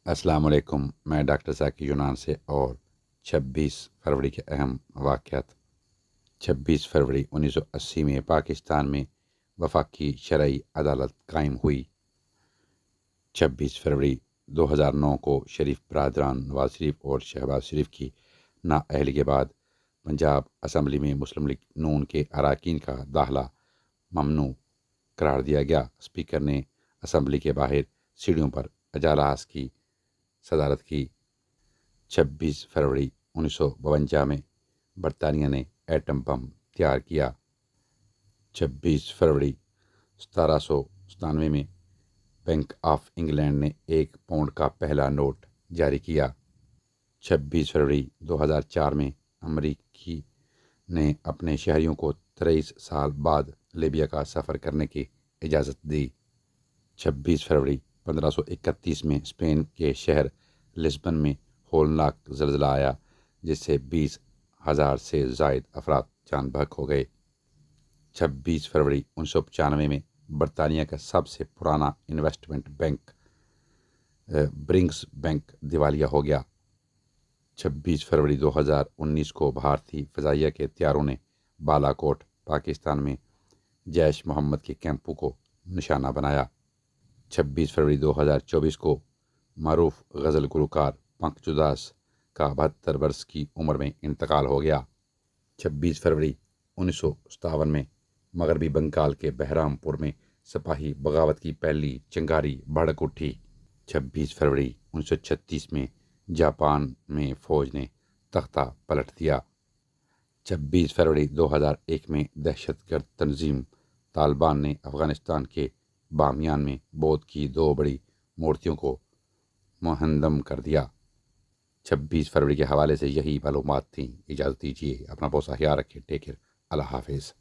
السلام علیکم، میں ڈاکٹر ذاکر یونان سے اور 26 فروری کے اہم واقعات۔ 26 فروری 1980 میں پاکستان میں وفاقی شرعی عدالت قائم ہوئی۔ 26 فروری 2009 کو شریف برادران نواز شریف اور شہباز شریف کی نااہلی کے بعد پنجاب اسمبلی میں مسلم لیگ نون کے اراکین کا داخلہ ممنوع قرار دیا گیا۔ اسپیکر نے اسمبلی کے باہر سیڑھیوں پر اجلاس کی صدارت کی۔ 26 فروری 1952 میں برطانیہ نے ایٹم بم تیار کیا۔ 26 فروری 1797 میں بینک آف انگلینڈ نے £1 کا پہلا نوٹ جاری کیا۔ 26 فروری 2004 میں امریکی نے اپنے شہریوں کو 23 سال بعد لیبیا کا سفر کرنے کی اجازت دی۔ 26 فروری 1531 میں اسپین کے شہر لسبن میں ہولناک زلزلہ آیا، جس سے 20,000 سے زائد افراد جان بحق ہو گئے۔ 26 فروری 1995 میں برطانیہ کا سب سے پرانا انویسٹمنٹ بینک برنگس بینک دیوالیہ ہو گیا۔ 26 فروری 2019 کو بھارتی فضائیہ کے طیاروں نے بالا کوٹ پاکستان میں جیش محمد کے کیمپوں کو نشانہ بنایا۔ 26 فروری 2024 کو معروف غزل گلوکار پنکج ادھاس کا 72 برس کی عمر میں انتقال ہو گیا۔ 26 فروری 1957 میں مغربی بنگال کے بہرام پور میں سپاہی بغاوت کی پہلی چنگاری بھڑک اٹھی۔ 26 فروری 1936 میں جاپان میں فوج نے تختہ پلٹ دیا۔ 26 فروری 2001 میں دہشت گرد تنظیم طالبان نے افغانستان کے بامیان میں بدھ کی 2 بڑی مورتیوں کو منہدم کر دیا۔ 26 فروری کے حوالے سے یہی معلومات تھیں۔ اجازت دیجیے، اپنا بہت سا خیال رکھیں۔ ٹیک کیئر، اللہ حافظ۔